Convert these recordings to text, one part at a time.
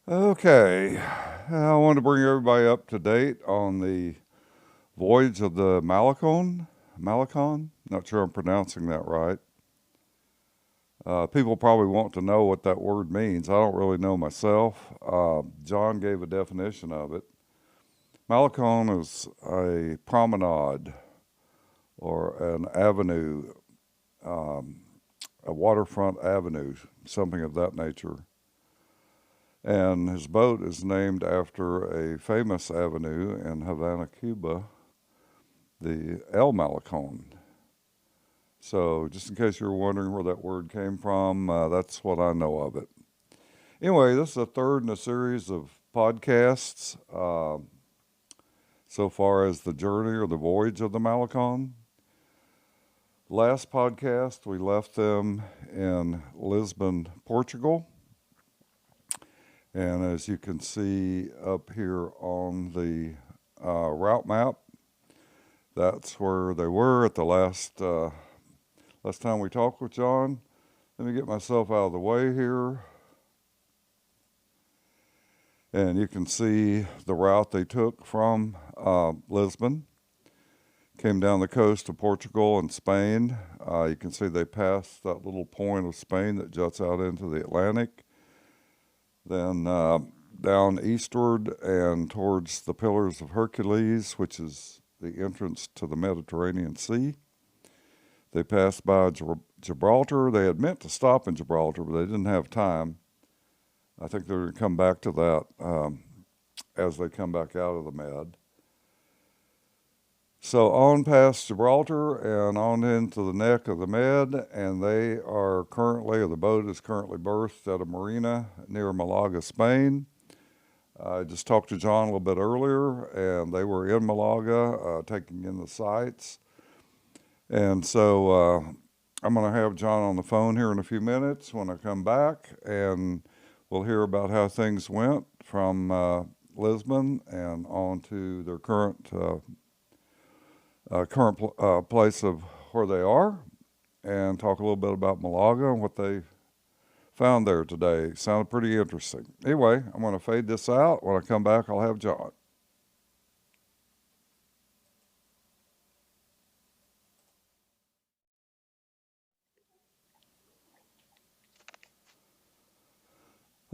Okay, I want to bring everybody up to date on the voyage of the Malacon. Malacon? Not sure I'm pronouncing that right. People probably want to know what that word means. I don't really know myself. John gave a definition of it. Malacon is a promenade or an avenue, um, a waterfront avenue, something of that nature. And his boat is named after a famous avenue in Havana, Cuba, the El Malecon. So, just in case you're wondering where that word came from, that's what I know of it. Anyway, this is the third in a series of podcasts so far as the journey or the voyage of the Malecon. Last podcast, we left them in Lisbon, Portugal. And as you can see up here on the route map, that's where they were at the last time we talked with John. Let me get myself out of the way here. And you can see the route they took from Lisbon. Came down the coast of Portugal and Spain. You can see they passed that little point of Spain that juts out into the Atlantic. Then down eastward and towards the Pillars of Hercules, which is the entrance to the Mediterranean Sea. They passed by Gibraltar. They had meant to stop in Gibraltar, but they didn't have time. I think they're going to come back to that as they come back out of the Med. So on past Gibraltar and on into the neck of the Med, and they are currently, or the boat is currently berthed at a marina near Malaga, Spain. I just talked to John a little bit earlier, and they were in Malaga taking in the sights. And so I'm going to have John on the phone here in a few minutes when I come back, and we'll hear about how things went from Lisbon and on to their current place of where they are, and talk a little bit about Malaga and what they found there today. Sounded pretty interesting. Anyway, I'm going to fade this out. When I come back, I'll have John.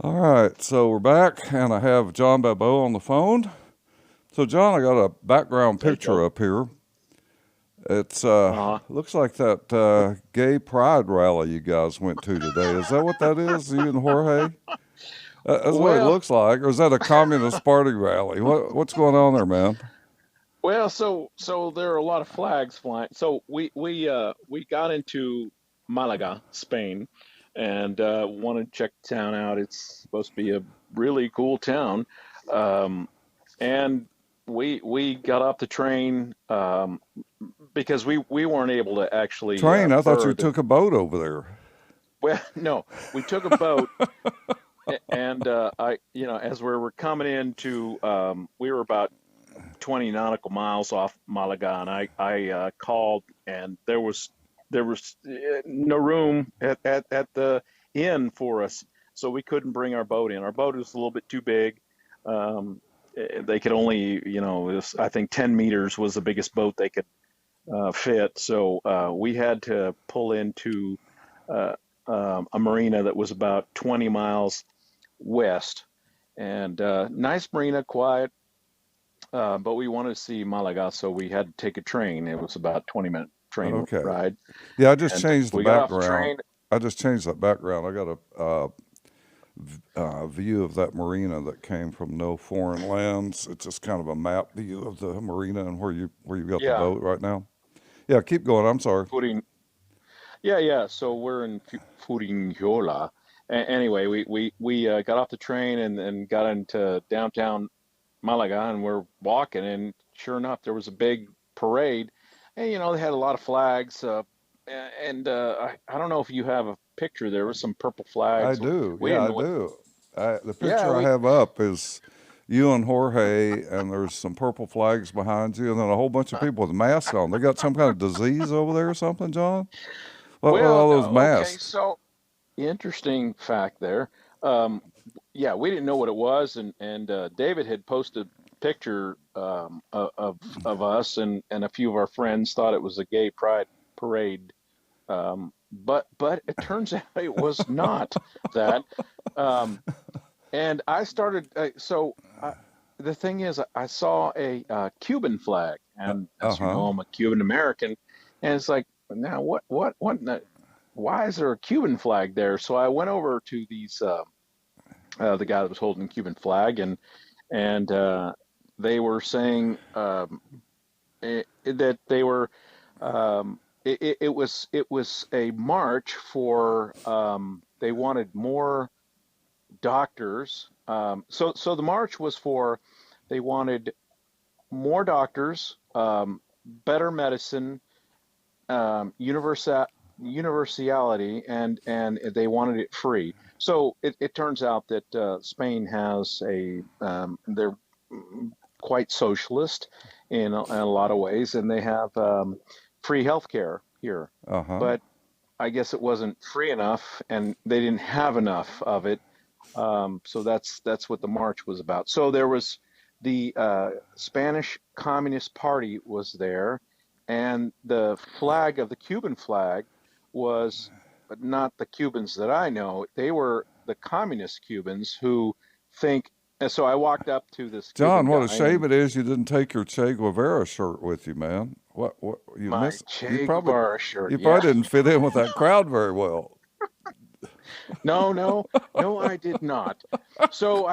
All right, so we're back, and I have John Babot on the phone. So, John, I got a background Hey, picture Joe. up here. It's Uh, looks like that gay pride rally you guys went to today. Is that what that is? You and Jorge? That's what it well, looks like. Or is that a Communist Party rally? What's going on there, man? so there are a lot of flags flying. So we got into Malaga, Spain, and wanted to check the town out. It's supposed to be a really cool town. Um, and we got off the train because we weren't able to actually Train? I thought you further. took a boat over there. Well, no, we took a boat. And as we were coming into, we were about 20 nautical miles off Malaga, and I called, and there was no room at the inn for us, so we couldn't bring our boat in. Our boat was a little bit too big. Um, they could only, I think 10 meters was the biggest boat they could fit. So we had to pull into uh, a marina that was about 20 miles west, and nice marina, quiet. But we wanted to see Malaga, so we had to take a train. It was about 20-minute train Okay. ride, Yeah, I just and changed the we got off the background. train. I just changed that background. I got a view of that marina that came from No Foreign Lands. It's just kind of a map view of the marina and where you got the Yeah, boat right now. Yeah, keep going. I'm sorry. footing. Yeah, yeah. So we're in Furinjola. Anyway, we got off the train and got into downtown Malaga, and we're walking, and sure enough, there was a big parade, and they had a lot of flags, and I don't know if you have a picture. There was some purple I flags. do. We Yeah, didn't I know what. do. The Yeah, picture I have up is you and Jorge, and there's some purple flags behind you, and then a whole bunch of people with masks on. They got some kind of disease over there or something, John? What well, all those okay. masks? So interesting fact there. Um, yeah, we didn't know what it was, and David had posted a picture of us, and a few of our friends thought it was a gay pride parade. But it turns out it was not that. Um, and I started, the thing is, I saw a Cuban flag, and as you Uh-huh. know, I'm a Cuban American, and it's like, now what in the, why is there a Cuban flag there? So I went over to the guy that was holding the Cuban flag, and they were saying that they were it was a march for they wanted more doctors. So the march was for they wanted more doctors, better medicine, universality, and they wanted it free. So it turns out that Spain has they're quite socialist in a lot of ways, and they have free healthcare here. Uh-huh. But I guess it wasn't free enough, and they didn't have enough of it. So that's what the march was about. So there was the Spanish Communist Party was there, and the flag of the Cuban flag was, but not the Cubans that I know. They were the communist Cubans who think. And so I walked up to this John, Cuban what a guy, shame and it is you didn't take your Che Guevara shirt with you, man. What you my miss you Che probably Guevara shirt. you Yeah. probably didn't fit in with that crowd very well. No, no, no, I did not. So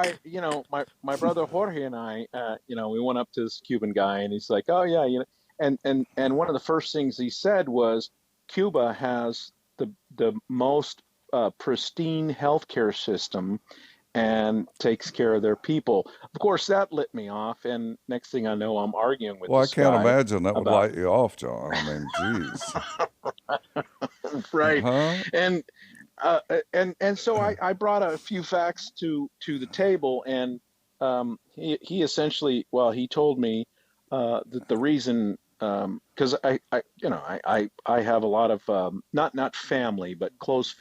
my brother Jorge and I, we went up to this Cuban guy, and he's like, "Oh yeah, and one of the first things he said was, Cuba has the most pristine healthcare system and takes care of their people." Of course, that lit me off, and next thing I know, I'm arguing with Well, I this can't guy imagine that would about light you off, John. I mean, geez. right, Huh? and and so I brought a few facts to the table, and he essentially, well, he told me that the reason, because I have a lot of not family, but close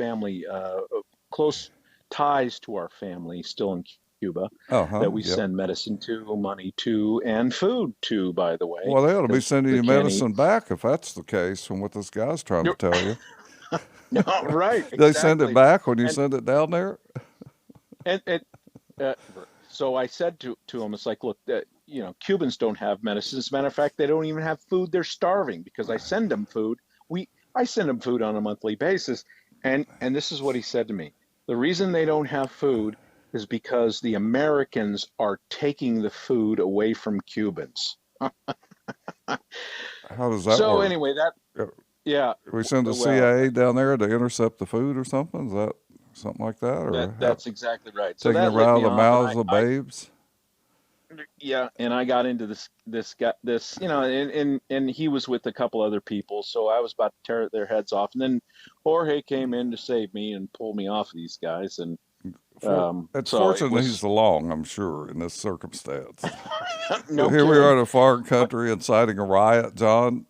ties to our family still in Cuba Uh-huh. that we Yep. send medicine to, money to, and food to, by the way, Well, they ought to be because sending they you can't eat. medicine back if that's the case from what this guy's trying to tell you. No, right, They send it exactly. back when you And send it down there? and uh, so I said to him, it's like, look, Cubans don't have medicine. As a matter of fact, they don't even have food. They're starving because I send them food. I send them food on a monthly basis, and this is what he said to me. The reason they don't have food is because the Americans are taking the food away from Cubans. How does that So work? anyway, that Uh, yeah, We send the well, CIA down there to intercept the food or something? Is that something like that? that Or how, that's exactly right. So taking it that right lit out of me the off, and mouths of babes? yeah, and I got into this guy, and he was with a couple other people, so I was about to tear their heads off, and then Jorge came in to save me and pull me off these guys, and It's so it fortunate he's was along, I'm sure, in this circumstance. no Here we are kidding. in a foreign country inciting a riot, John.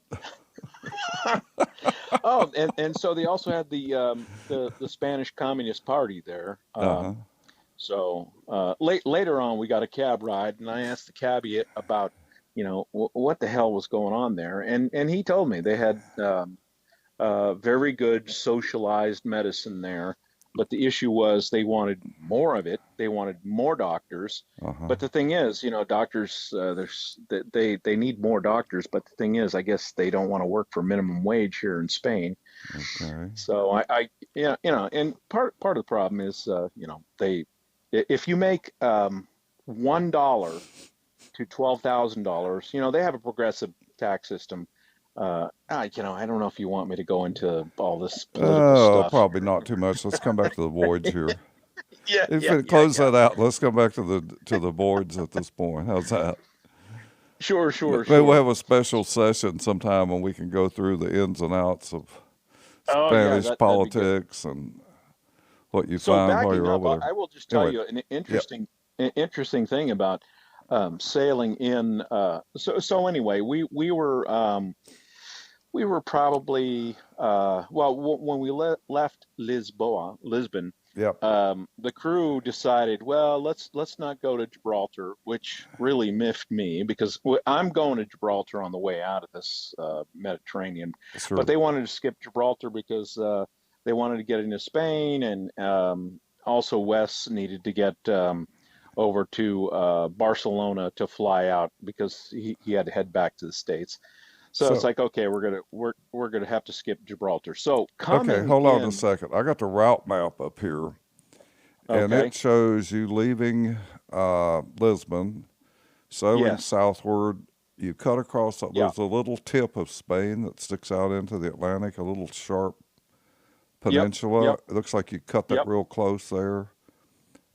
Oh, and so they also had the Spanish Communist Party there. Uh-huh. So later on, we got a cab ride, and I asked the cabbie about, what the hell was going on there, and he told me they had very good socialized medicine there. But the issue was they wanted more of it. They wanted more doctors. Uh-huh. But the thing is, doctors, they need more doctors. But the thing is, I guess they don't want to work for minimum wage here in Spain. Okay. So yeah, and part of the problem is, they, if you make $1 to $12,000, they have a progressive tax system. I don't know if you want me to go into all this political Oh, stuff probably here. not too much. Let's come back to the voyage here. Yeah, If yeah, it yeah, close yeah. that out, let's come back to the boards at this point. How's that? Sure, sure, Maybe we'll sure. have a special session sometime when we can go through the ins and outs of Oh, yeah, Spanish that'd be good. politics and what you So find while backing you're up, over there. I will just tell Anyway, you an yep. interesting thing about sailing in. So anyway, we were probably when we left Lisbon, Yep. The crew decided, well, let's not go to Gibraltar, which really miffed me because I'm going to Gibraltar on the way out of this Mediterranean, but Sure. they wanted to skip Gibraltar because they wanted to get into Spain, and also Wes needed to get over to Barcelona to fly out because he had to head back to the States. So it's So, like, okay, we're gonna have to skip Gibraltar. So okay, coming hold on a in, second. I got the route map up here, and it okay, shows you leaving Lisbon, sailing yes, southward. You cut across, yeah. there's a little tip of Spain that sticks out into the Atlantic, a little sharp Yep, peninsula. yep, It looks like you cut that yep, real close there,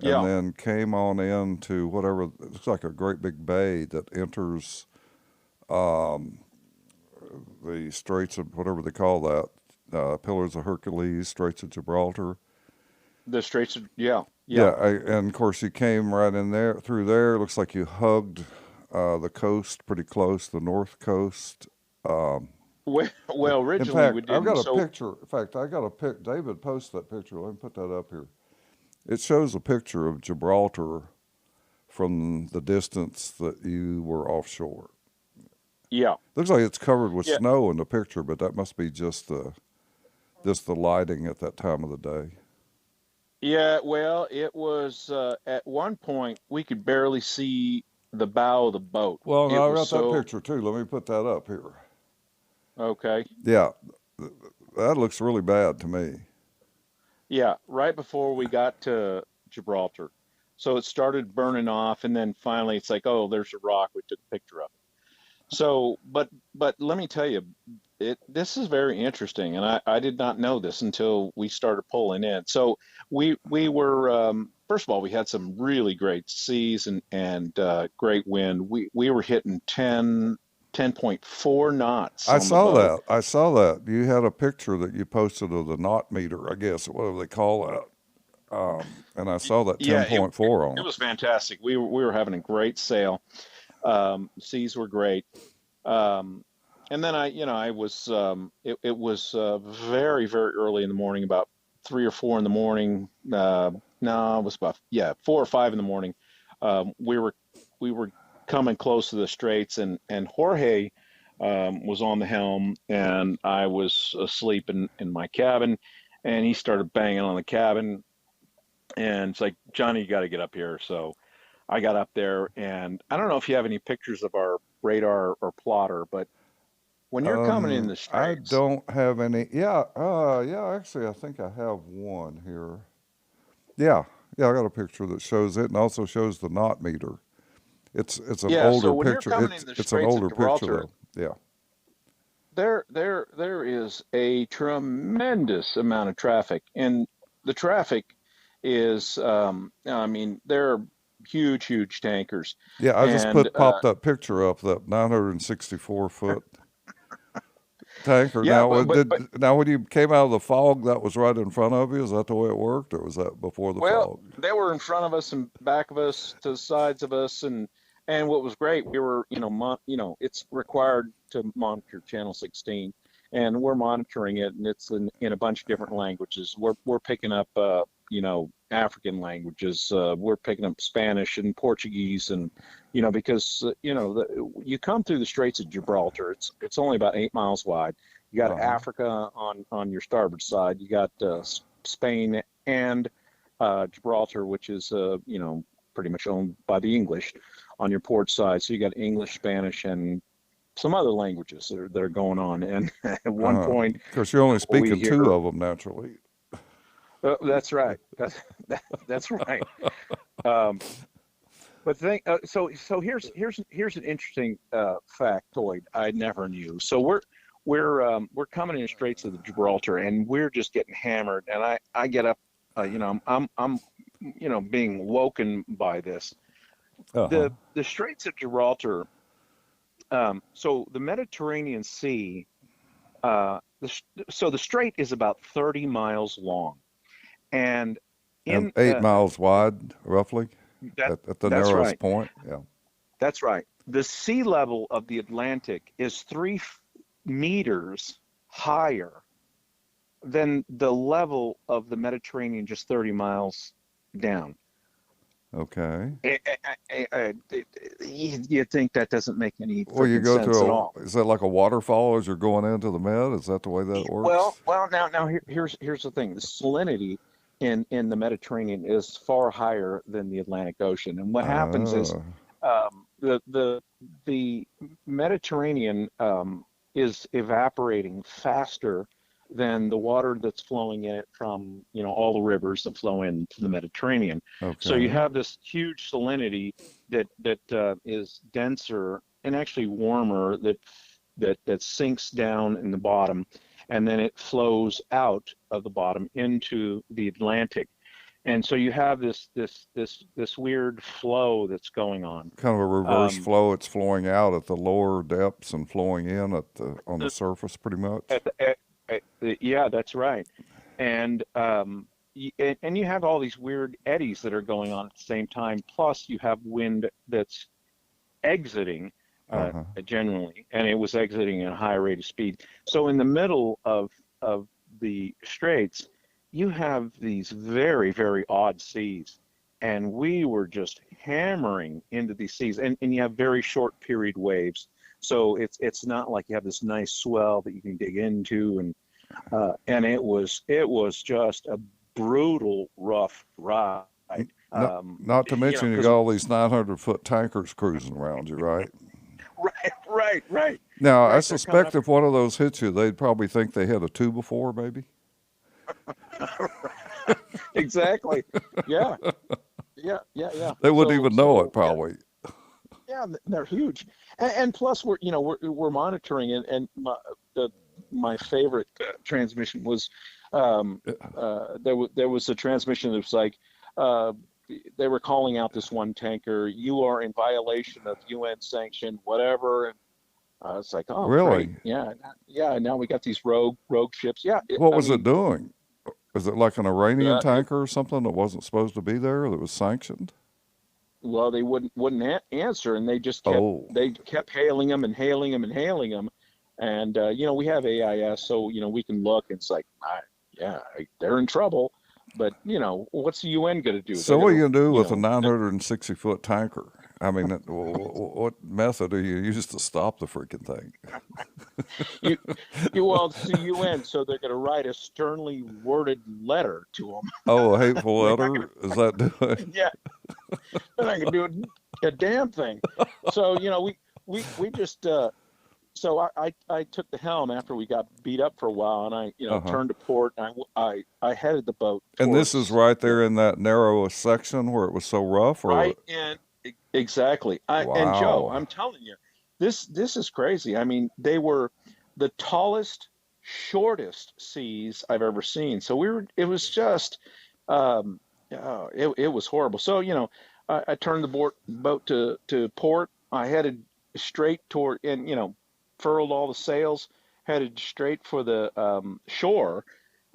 and yeah. then came on into whatever, it looks like a great big bay that enters the Straits of whatever they call that, Pillars of Hercules, Straits of Gibraltar. The Straits of, yeah, Yeah, yeah. and of course you came right in there through there. It looks like you hugged the coast pretty close, the north coast. Um, Well, in originally we fact, I've didn't. got a So, picture. In fact, I got a pic. David posted that picture. Let me put that up here. It shows a picture of Gibraltar from the distance that you were offshore. yeah, Looks like it's covered with yeah, snow in the picture, but that must be just the lighting at that time of the day. yeah. Well, it was at one point we could barely see the bow of the boat. Well, It now I was got that so, picture too. Let me put that up here. okay. Yeah, that looks really bad to me. Yeah, right before we got to Gibraltar. So it started burning off, and then finally it's like, oh, there's a rock. We took a picture of it. So, but let me tell you, this is very interesting, and I did not know this until we started pulling in. So we were first of all, we had some really great seas and great wind. We were hitting 10.4 knots I on the saw boat. that. I saw that. You had a picture that you posted of the knot meter, I guess, whatever they call that. And I saw that Yeah, 10.4 on it it. was fantastic. We were having a great sail. Seas were great. Um, and then I was, it was very, very early in the morning, about 3 or 4 in the morning. No, it was about, yeah, 4 or 5 in the morning. We were coming close to the straits, and Jorge was on the helm, and I was asleep in my cabin, and he started banging on the cabin, and it's like, Johnny, you got to get up here. So I got up there, and I don't know if you have any pictures of our radar or plotter, but when you're coming in the I straits, don't have any. Yeah, yeah. Actually, I think I have one here. Yeah, yeah. I got a picture that shows it, and also shows the knot meter. It's an yeah. older So when you're picture. coming in the It's an Straits of older picture Gibraltar, though. Yeah. there is a tremendous amount of traffic, and the traffic is, I mean, they're huge, huge tankers, Yeah, I just and popped that picture up, that 964 foot tanker. yeah, Now, but now when you came out of the fog, that was right in front of you. Is that the way it worked, or was that before the well, fog? they were in front of us and back of us, to the sides of us, and what was great, we were, it's required to monitor channel 16, and we're monitoring it, and it's in a bunch of different languages. We're picking up, African languages. We're picking up Spanish and Portuguese, and because you come through the Straits of Gibraltar. It's only about 8 miles wide. You got Uh huh. Africa on your starboard side. You got Spain and Gibraltar, which is pretty much owned by the English, on your port side. So you got English, Spanish, and some other languages that are going on. And at Uh one huh. point, Of course, you're only we speaking two hear, of them naturally. that's right. That's right. Um, but here's an interesting factoid I never knew. So we're coming in Straits of the Gibraltar, and we're just getting hammered. And I get up, I'm being woken by this. Uh huh. The Straits of Gibraltar. So the Mediterranean Sea. So the strait is about 30 miles long, and And in 8 miles wide, roughly, that at the that's narrowest right. point. Yeah. That's right. The sea level of the Atlantic is 3 meters higher than the level of the Mediterranean just 30 miles down. Okay. You think that doesn't make any Well, you freaking go sense at through all. is that like a waterfall as you're going into the Med? Is that the way that works? Now here's the thing. The salinity in the Mediterranean is far higher than the Atlantic Ocean, and what happens is Oh, the Mediterranean is evaporating faster than the water that's flowing in it from, all the rivers that flow into the Mediterranean. So you okay. have this huge salinity that is denser and actually warmer that sinks down in the bottom, and then it flows out of the bottom into the Atlantic. And so you have this weird flow that's going on. Kind of a reverse Um, flow. It's flowing out at the lower depths and flowing in at the on the surface, pretty much. yeah, that's right. And and you have all these weird eddies that are going on at the same time. Plus, you have wind that's exiting Uh-huh. generally, and it was exiting at a high rate of speed. So in the middle of the straits, you have these very, very odd seas, and we were just hammering into these seas, and you have very short period waves. So it's not like you have this nice swell that you can dig into, and it was just a brutal, rough ride. Not, not to mention you Because got all these 900-foot tankers cruising around you, right? right, Now, I right. They're coming suspect up. if one of those hits you, they'd probably think they hit a two before, maybe. Exactly. Yeah, yeah. They wouldn't So even know it, so yeah, probably. yeah. They're huge, and plus we're monitoring it. And my favorite transmission was there was a transmission that was like uh, they were calling out this one tanker. You are in violation of UN sanctioned whatever. And it's like, oh, great, Really? yeah, yeah. Now we got these rogue ships. Yeah, What I was it mean, doing? Is it like an Iranian it, tanker or something that wasn't supposed to be there that was sanctioned? well, they wouldn't answer, and they just kept Oh, they kept hailing them and hailing them and hailing them. And we have AIS, so we can look. And it's like, yeah, they're in trouble. But what's the UN going to do? so They're what going are you to, gonna do with a 960-foot tanker? I mean, what method do you use to stop the freaking thing? you, well, it's the UN, so they're going to write a sternly worded letter to them. Oh, a hateful They're not letter? Is that doing? yeah, they're not going to do a damn thing. So we just so I took the helm after we got beat up for a while, and I Uh-huh. turned to port, and I headed the boat And this is towards right the there in that narrowest section where it was so rough, or right. And exactly. And Joe, wow. I'm telling you, this is crazy. I mean, they were the tallest, shortest seas I've ever seen. So it was just it was horrible. So I turned the boat to port. I headed straight toward, and furled all the sails, headed straight for the shore.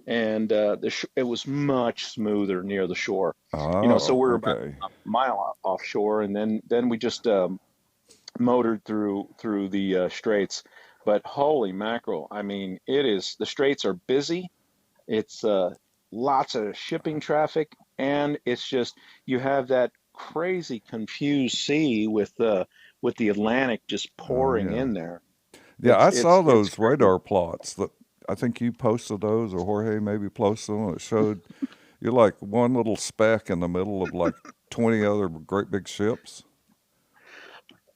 And it was much smoother near the shore. So Oh, we're about okay. a mile offshore, and then we just motored through the straits. But holy mackerel! I mean, the straits are busy. It's lots of shipping traffic, and it's just you have that crazy confused sea with the Atlantic just Oh pouring yeah. in there. Yeah, It's I saw it's it's those crazy. radar plots that I think you posted those or Jorge maybe posted them. It showed you're like one little speck in the middle of like 20 other great big ships.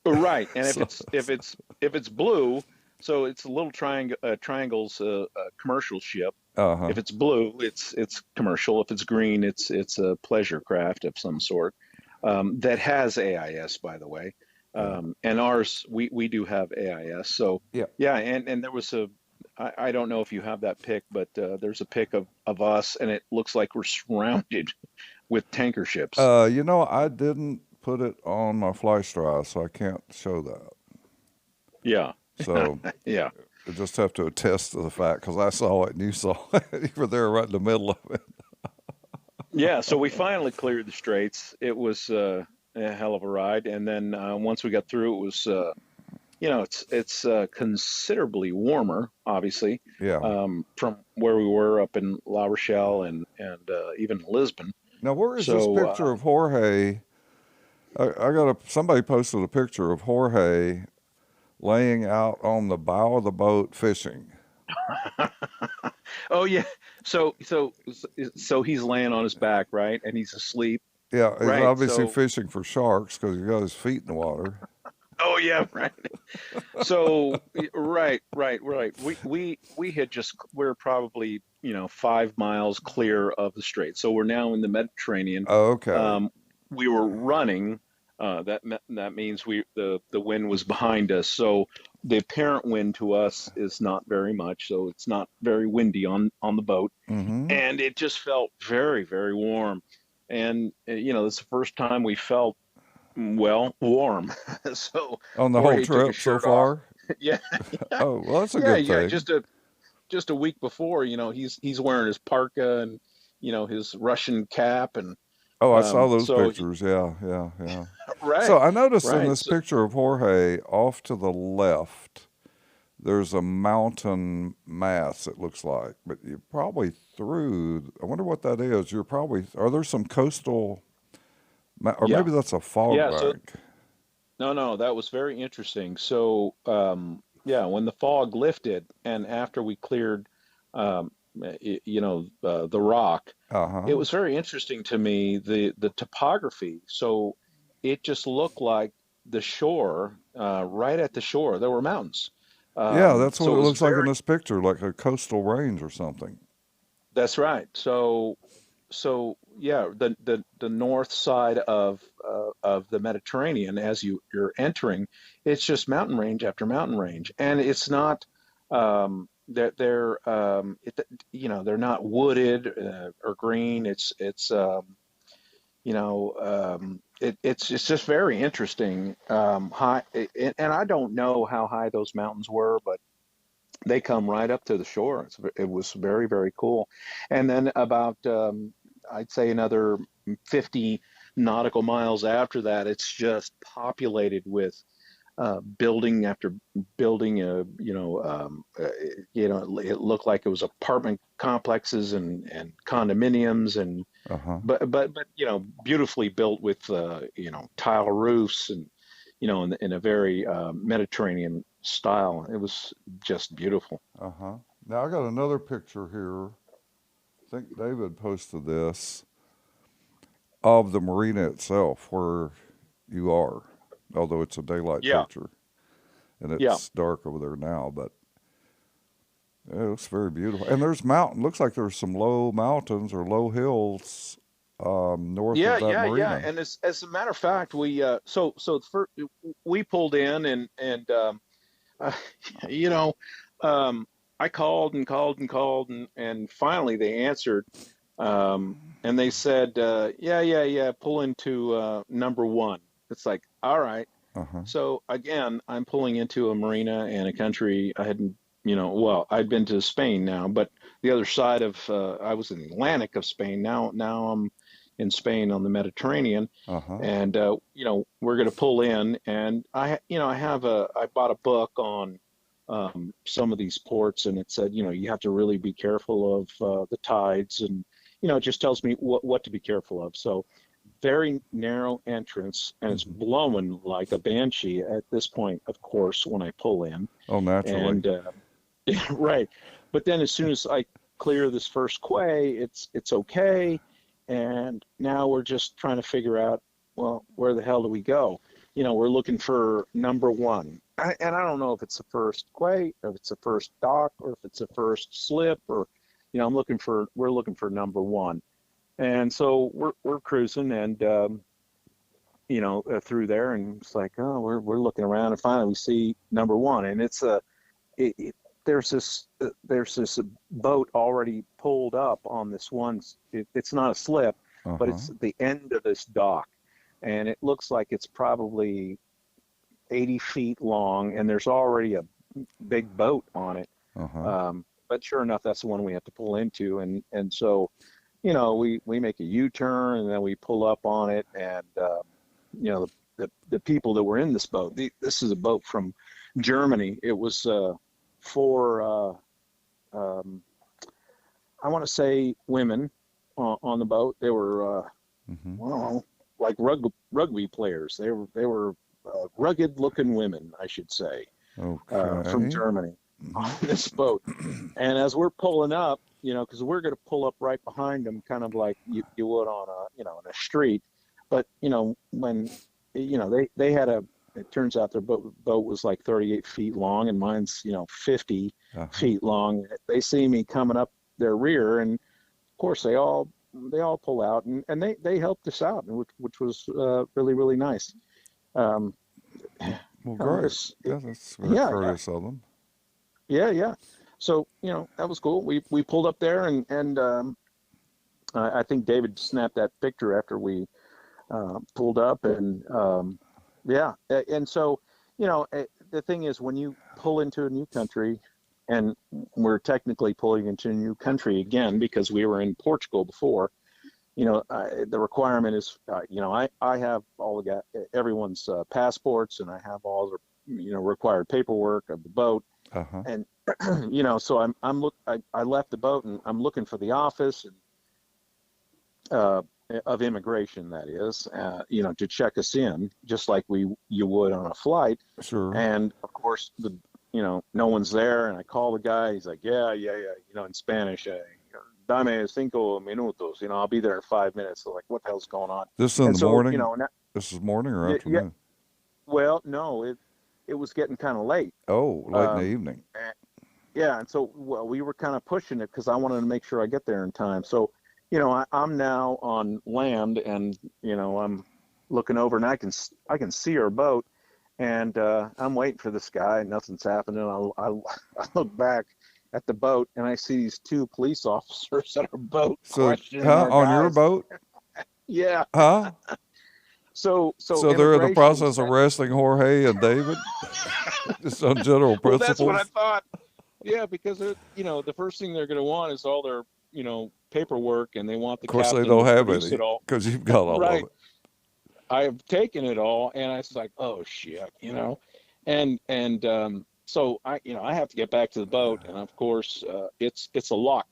Right, and if So, it's if it's if it's blue, so it's a little triangle's commercial ship. uh-huh. If it's blue, it's commercial. If it's green, it's a pleasure craft of some sort that has AIS, by the way. Yeah. And ours, we do have AIS. So Yeah. yeah, and there was I don't know if you have that pic, but there's a pic of us, and it looks like we're surrounded with tanker ships. I didn't put it on my flash drive, so I can't show that. Yeah, So yeah. I just have to attest to the fact because I saw it and you saw it. You were there right in the middle of it. Yeah, so we finally cleared the straits. It was a hell of a ride, and then once we got through, it was it's considerably warmer, obviously, Yeah. from where we were up in La Rochelle and even Lisbon. Now, where is this So picture of Jorge? I got somebody posted a picture of Jorge laying out on the bow of the boat fishing. oh yeah, so he's laying on his back, right, and he's asleep, Yeah, he's right? obviously So fishing for sharks because he's got his feet in the water. oh yeah, right. So right. We had just we're probably 5 miles clear of the strait. So we're now in the Mediterranean. Okay. Um, we were running. That means the wind was behind us. So the apparent wind to us is not very much. So it's not very windy on the boat, Mm-hmm. and it just felt very warm. And this is the first time we felt well warm. So On the whole Jorge took his trip so shirt off. far? Yeah, Oh, well, that's a yeah, good yeah. thing. Just a week before, he's wearing his parka and his Russian cap, and Oh, I saw those so pictures. Yeah, yeah, yeah. right, So I noticed in right. this So picture of Jorge off to the left, there's a mountain mass, it looks like. But you're probably through, I wonder what that is. You're probably, are there some coastal, or yeah, maybe that's a fog yeah. So bank. no, that was very interesting. So yeah, when the fog lifted and after we cleared, the rock, Uh it huh. was very interesting to me the topography. So it just looked like the shore, right at the shore, there were mountains. Yeah, that's what So it it was looks like in very, this picture, like a coastal range or something. that's right. So yeah, the north side of the Mediterranean, as you're entering, it's just mountain range after mountain range, and it's not they're not wooded or green. It's just very interesting. High, and I don't know how high those mountains were, but they come right up to the shore. It was very cool. And then about I'd say another 50 nautical miles after that, it's just populated with building after building. It looked like it was apartment complexes and condominiums and Uh huh. but beautifully built with tile roofs and in a very Mediterranean style. It was just beautiful. Uh huh. Now I got another picture here. I think David posted this of the marina itself where you are, although it's a daylight Yeah, picture and yeah, it's dark over there now, but it looks very beautiful. And there's mountain. Looks like there's some low mountains or low hills north of that yeah. marina. And as a matter of fact, we pulled in and uh, you know um, I called and called and called and finally they answered, and they said yeah, pull into number one. It's like, all right. Uh huh. So again, I'm pulling into a marina in a country I hadn't, well, I'd been to Spain now, but the other side of, I was in the Atlantic of Spain. Now I'm in Spain on the Mediterranean, Uh huh. and we're going to pull in, and I bought a book on some of these ports, and it said, you have to really be careful of the tides, and it just tells me what to be careful of. So very narrow entrance, and it's Hmm. blowing like a banshee at this point, of course, when I pull in. Oh, naturally. And right, but then as soon as I clear this first quay, it's okay. And now we're just trying to figure out, well, where the hell do we go? We're looking for number one. And I don't know if it's the first quay, or if it's the first dock, or if it's the first slip, or we're looking for number one. And so we're cruising and through there, and it's like, oh, we're looking around, and finally we see number one, and it's a it, it, there's this boat already pulled up on this one. It's not a slip, Uh but huh. it's the end of this dock, and it looks like it's probably 80 feet long, and there's already a big boat on it. Uh huh. But sure enough, that's the one we have to pull into, and so we make a U-turn and then we pull up on it, and the people that were in this boat. This is a boat from Germany. It was for um, I want to say women on the boat. They were Hmm. well, like rugby players. They were rugged looking women, I should say, from Okay. Germany on Hmm. this boat. And as we're pulling up, because we're going to pull up right behind them, kind of like you would on on a street. But when they had a, it turns out their boat was like 38 feet long, and mine's 50 Uh-huh. feet long. They see me coming up their rear, and of course they all pull out, and they helped us out, which was really nice. Um, Well, great. this, Yeah, that's very yeah, yeah, courteous of them. yeah, yeah. So that was cool. We pulled up there, and I think David snapped that picture after we pulled up, and yeah, and so the thing is, when you pull into a new country, and we're technically pulling into a new country again because we were in Portugal before. The requirement is, I have all everyone's passports, and I have all the required paperwork of the boat, Uh-huh. and so I left the boat, and I'm looking for the office and uh, of immigration, that is, to check us in, just like you would on a flight. Sure. And of course, no one's there. And I call the guy. He's like, yeah, yeah, yeah. In Spanish, dame 5 minutos. I'll be there in 5 minutes. So like, what the hell's going on? This in And the so, morning? This is morning or yeah, yeah. afternoon? Well, no, it was getting kind of late. Oh, late in the Um, evening. and- yeah, and so we were kind of pushing it because I wanted to make sure I get there in time. So, I'm now on land, and I'm looking over, and I can see our boat, and I'm waiting for this guy. Nothing's happening. I look back at the boat, and I see these two police officers at our boat So, questioning huh? our On your guys. boat? Yeah. Huh? So So they're in the immigration process of said, arresting Jorge and David, just on general well, that's what I principles. thought. Yeah, because the first thing they're going to want is all their paperwork, and they want Of the course, they captain don't to have produce any it all. because you've got all of Right. it. I have taken it all, and I was like, oh shit, and so I have to get back to the boat, and of course it's a locked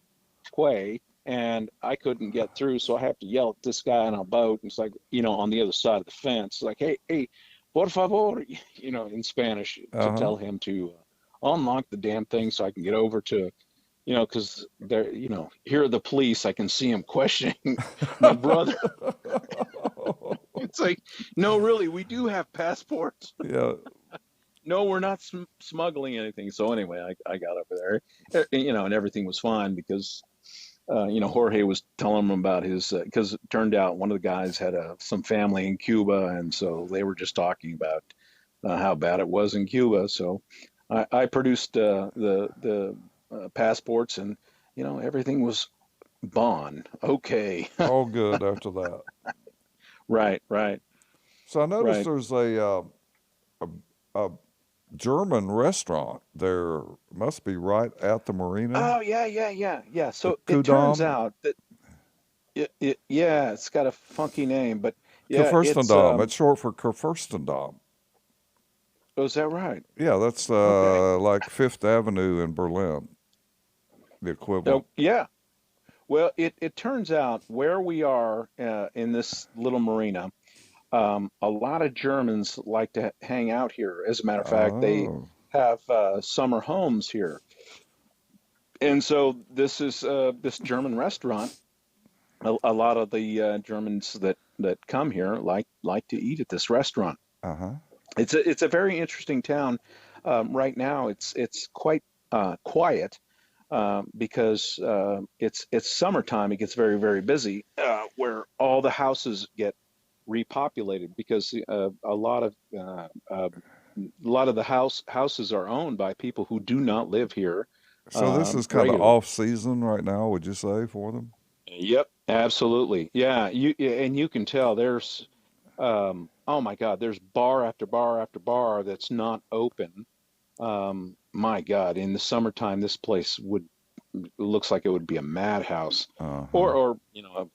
quay, and I couldn't get through, so I have to yell at this guy on a boat, and it's like on the other side of the fence, like, hey, por favor, in Spanish, to Uh-huh. tell him to unlock the damn thing so I can get over to because they're here are the police. I can see him questioning my brother. It's like, no, really, we do have passports. Yeah. No, we're not smuggling anything. So anyway, I got over there, and everything was fine because, Jorge was telling him about his, because it turned out one of the guys had some family in Cuba. And so they were just talking about how bad it was in Cuba. So I produced the passports, and, everything was bon. Okay. All good after that. Right, right, So I noticed right. there's a, a German restaurant there. Must be right at the marina. Oh, yeah, yeah, yeah, yeah. The So it turns Kudam, out that yeah, it's got a funky name, but yeah, it's Kurfürstendamm. It's short for Kurfürstendamm. oh, is that right? Yeah, that's Okay. like Fifth Avenue in Berlin, the equivalent. Oh, yeah. Well, it turns out where we are in this little marina, a lot of Germans like to hang out here. As a matter of fact, they Oh, have summer homes here, and so this is this German restaurant. A lot of the Germans that come here like to eat at this restaurant. uh-huh. It's a very interesting town. Right now, it's quite quiet because it's summertime. It gets very busy, where all the houses get repopulated because a lot of the houses are owned by people who do not live here So this is kind of regularly. off season right now, would you say, for them? Yep, absolutely. Yeah, and you can tell there's oh my God, there's bar after bar after bar that's not open. My God, in the summertime, this place would looks like it would be a madhouse, Uh-huh. or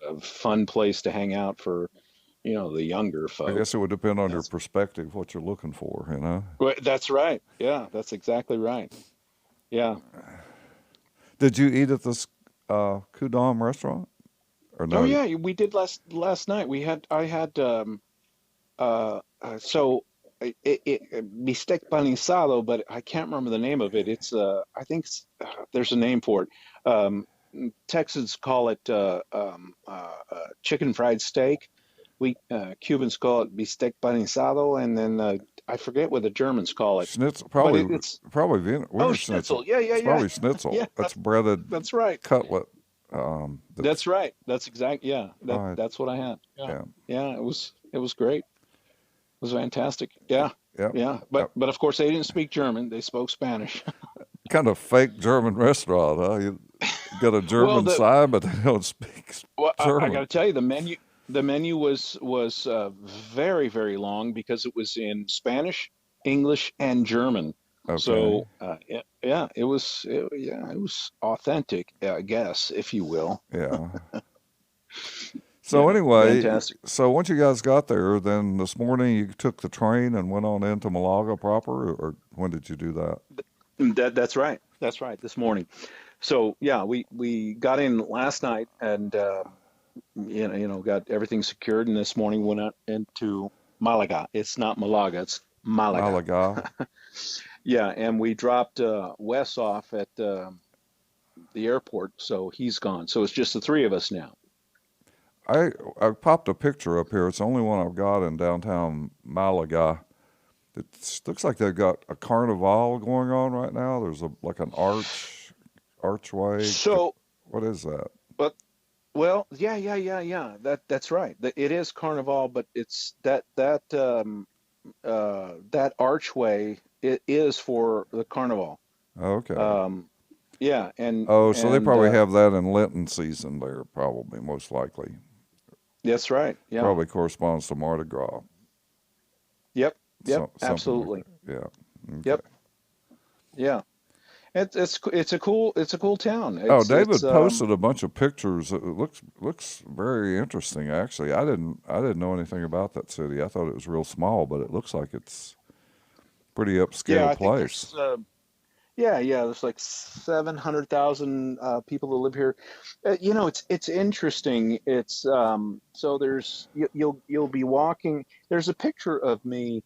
a fun place to hang out for, the younger I folk. guess it would depend on your That's perspective, what you're looking for, you know? that's right. Yeah, that's exactly right. Yeah. Did you eat at this Kudam restaurant or Oh no? yeah, we did last night. I had so bistec panisado, but I can't remember the name of it. It's I think there's a name for it. Um, Texans call it chicken fried steak. We Cubans call it bistec panisado, and then I forget what the Germans call it. Schnitzel, But probably, it's probably oh, Wiener schnitzel. Schnitzel. Yeah, yeah, It's yeah, probably yeah. Schnitzel. That's breaded That's right. cutlet. That's That's right. That's exact. Yeah, right. that's what I had. Yeah, Yeah. yeah. It was great. It was fantastic. Yeah, Yep. yeah. Yep. But of course they didn't speak German. They spoke Spanish. Kind of fake German restaurant, huh? You got a Well, German the sign, but they don't speak well, I got German. to tell you, the menu was very very long because it was in Spanish, English, and German. Okay. So yeah, yeah, it was authentic, I guess, if you will. Yeah. So Yeah, anyway, fantastic. so once you guys got there, then this morning you took the train and went on into Malaga proper, or when did you do that? That's right. That's right. This morning. So yeah, we got in last night and got everything secured, and this morning went out into Malaga. It's not Malaga, it's Malaga. Malaga. Yeah, and we dropped Wes off at the airport, so he's gone. So it's just the three of us now. I I popped a picture up here. It's the only one I've got in downtown Malaga. It looks like they've got a carnival going on right now. There's a like an archway. So, What is that? but well, yeah, yeah, yeah, yeah. That's right. It is Carnival, but it's that archway. It is for the Carnival. Okay. Um, yeah, Oh, so they and probably have that in Lenten season there, probably, most likely. that's right. Yeah. Probably corresponds to Mardi Gras. Yep. Yep. Something like Absolutely. that. Yeah. Yep. Okay. Yeah. It's a cool town. Oh, It's David posted a bunch of pictures. It looks very interesting, actually. I didn't know anything about that city. I thought it was real small, but it looks like it's pretty yeah. upscale I think place. there's yeah. There's like 700,000 people that live here. It's interesting. It's so there's you'll be walking. There's a picture of me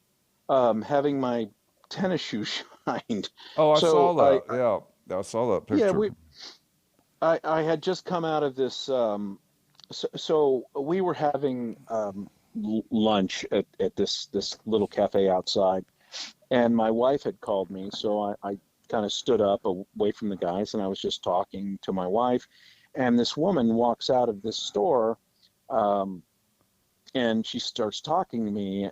having my tennis shoes shined. Oh, I saw So that. Yeah, I saw that yeah picture. we I had just come out of this. So we were having lunch at this little cafe outside, and my wife had called me, so I kind of stood up away from the guys, and I was just talking to my wife, and this woman walks out of this store, um, and she starts talking to me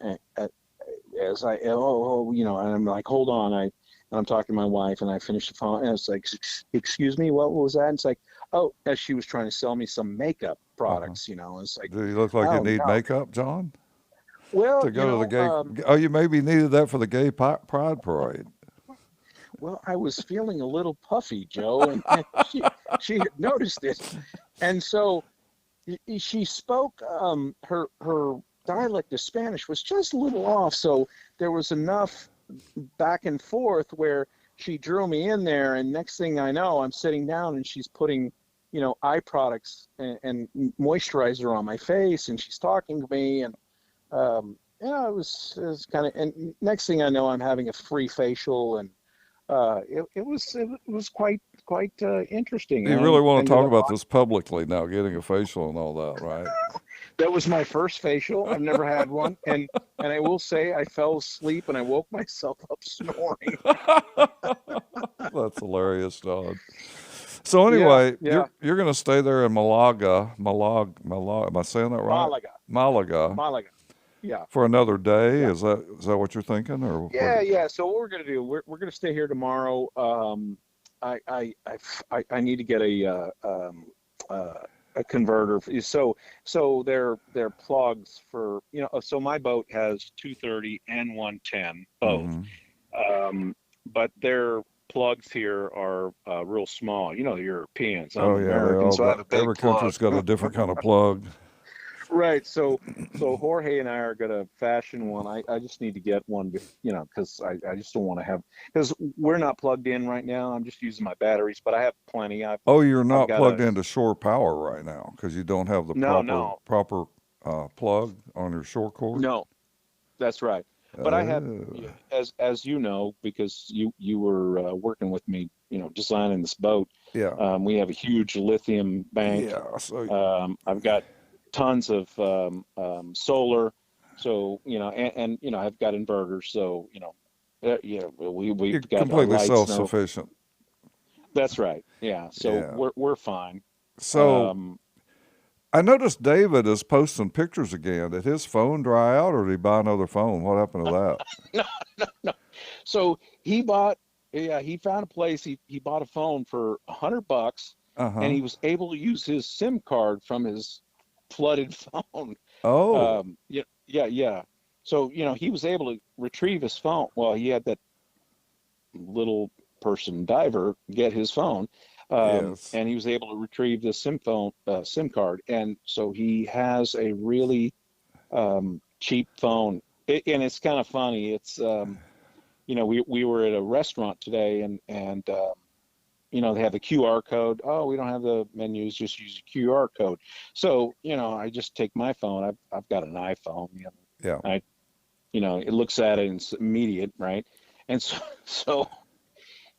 as and I'm like, hold on, and I'm talking to my wife, and I finished the phone, and it's like, excuse me, what was that? And it's like, oh, as she was trying to sell me some makeup Uh-huh. products, it's like, Do you look like you oh need no, makeup, John? well, To go to the gay? Oh, you maybe needed that for the gay pride parade. well, I was feeling a little puffy, Joe, and she had noticed it, and so she spoke her dialect of Spanish was just a little off, so there was enough back and forth where she drew me in there, and next thing I know, I'm sitting down and she's putting eye products and moisturizer on my face, and she's talking to me, and it was kind of, and next thing I know, I'm having a free facial, and it was quite interesting, You and really I want to ended talk up about this publicly now, getting a facial and all that, right? that was my first facial. I've never had one, and I will say I fell asleep and I woke myself up snoring. That's hilarious, John. So Yeah, anyway, yeah. you're going to stay there in Malaga. Am I saying that right? Malaga, Malaga Malaga. Yeah, for another day. yeah, Is that what you're thinking, or what? yeah, yeah. So what we're gonna do? We're gonna stay here tomorrow. I need to get uh, a converter. So they're plugs for So my boat has 230 and 110 both. Mm-hmm. But their plugs here are real small. The Europeans. I'm Oh yeah, they American, all so I have got. a big Every plug. country's got a different kind of plug. Right. So Jorge and I are gonna fashion one. I just need to get one, because I just don't want to have, because we're not plugged in right now. I'm just using my batteries, but I have plenty. Oh, you're I've not got plugged a into shore power right now because you don't have the no, proper plug on your shore cord. no. That's right. But I have, Oh, as you know, because you were working with me, designing this boat. yeah, We have a huge lithium bank. yeah. So I've got tons of solar, so I've got inverters, so we've you're got our completely lights. No, self-sufficient. that's right. Yeah, so Yeah. we're fine. So Um, I noticed David is posting pictures again. Did his phone dry out, or did he buy another phone? What happened to that? no, no, no. So he bought, yeah, he found a place. He bought a phone for $100, Uh and huh. he was able to use his SIM card from his flooded phone. Oh, Yeah, yeah, yeah. So he was able to retrieve his phone. Well, he had that little person diver get his phone, yes. and he was able to retrieve the SIM card, and so he has a really cheap phone. And it's kind of funny. It's we were at a restaurant today, and they have the QR code. Oh, we don't have the menus, just use a QR code. So I just take my phone. I've got an iPhone. Yeah. I it looks at it and it's immediate, right? And so so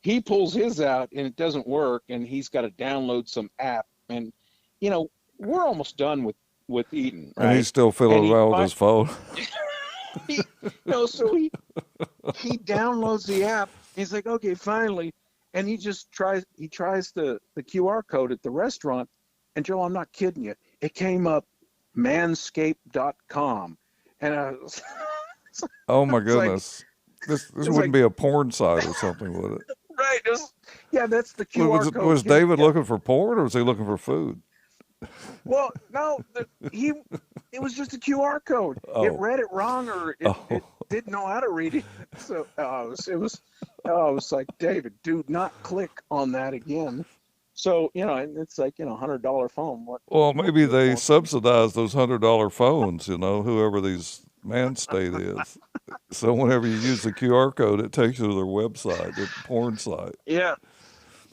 he pulls his out and it doesn't work, and he's got to download some app, and we're almost done with eating, And he's right? still And fiddling around with his phone. he so he downloads the app. He's like, okay, finally, and he tries the QR code at the restaurant, and Joe, I'm not kidding you, it came up manscaped.com, and Oh my it's like goodness. This it's wouldn't like be a porn site or something, would it? right, yeah, that's the QR code. Was Here's David yeah. looking for porn or was he looking for food? Well, no, he it was just a QR code. It Oh, read it wrong, or it oh, didn't know how to read it. So it was like, David, do not click on that again. So and it's like $100 phone. well, What maybe good they won't? subsidize those $100 phones, whoever these Man State is. So whenever you use the QR code, it takes you to their website, their porn site. Yeah.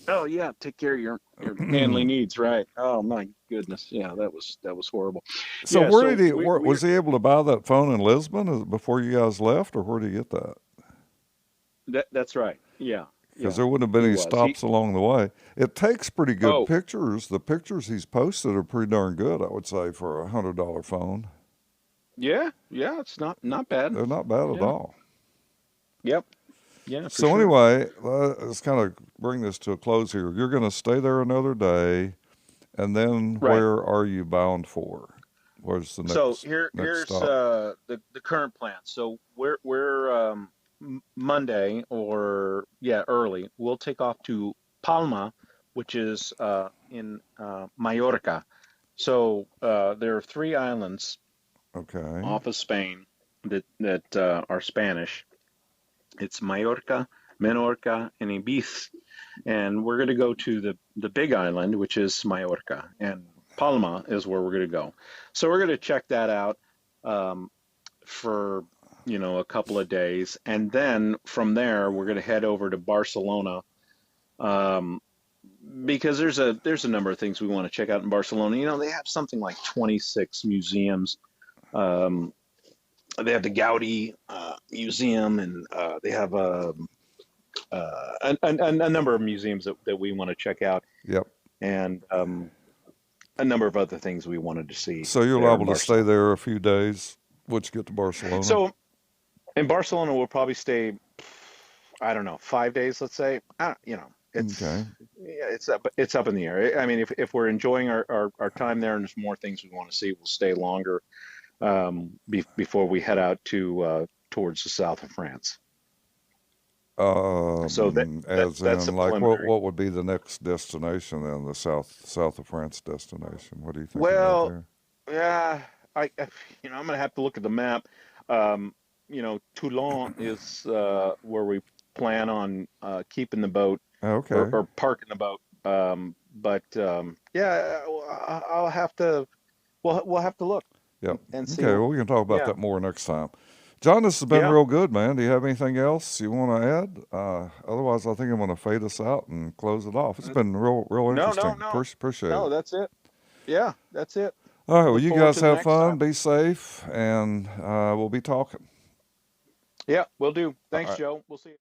Oh yeah. Take care of your manly needs, right? Oh my goodness. Yeah, that was horrible. So Yeah. where So did he? we're Was he able to buy that phone in Lisbon before you guys left, or where did he get that? that's right. Yeah. Because Yeah. there wouldn't have been He any was. He stops along the way. It takes pretty good Oh pictures. The pictures he's posted are pretty darn good, I would say, for $100 phone. yeah. Yeah. It's not bad. They're not bad at Yeah. all. Yep. Yeah, for So sure. anyway, let's kind of bring this to a close here. You're going to stay there another day, and then Right. where are you bound for? Where's the So next here's stop? the current plan. So we're Monday, or yeah, early. We'll take off to Palma, which is in Mallorca. So there are three islands Okay, off of Spain that are Spanish. It's Mallorca, Menorca, and Ibiza, and we're going to go to the big island, which is Mallorca, and Palma is where we're going to go. So we're going to check that out um, for a couple of days, and then from there we're going to head over to Barcelona, um, because there's a number of things we want to check out in Barcelona. They have something like 26 museums. Um, they have the Gaudi Museum, and they have a number of museums that we want to check out, yep. and a number of other things we wanted to see So you're there in liable to stay Barcelona. there a few days once you get to Barcelona. So in Barcelona, we'll probably stay, I don't know, 5 days, let's say. Okay. Yeah, it's up in the air. I mean, if we're enjoying our time there and there's more things we want to see, we'll stay longer, before we head out to towards the south of France. So As that's in, a like, preliminary. what would be the next destination then? The south of France destination. What are you thinking about Well, there? yeah, I'm gonna have to look at the map. Toulon is where we plan on keeping the boat, or, Okay. or parking the boat. But yeah, I'll have to. We'll have to look. Yep. and see. Okay, well, we can talk about Yeah, that more next time. John, this has been yeah. real good, man. Do you have anything else you want to add? Otherwise, I think I'm going to fade us out and close it off. It's N- been real No, no, interesting. no, Appreciate no. it. That's it. Yeah, that's it. All right, well, Look you forward guys to the have next fun, time. be safe, and we'll be talking. Yeah, we'll do. All Thanks, right. Joe. We'll see you.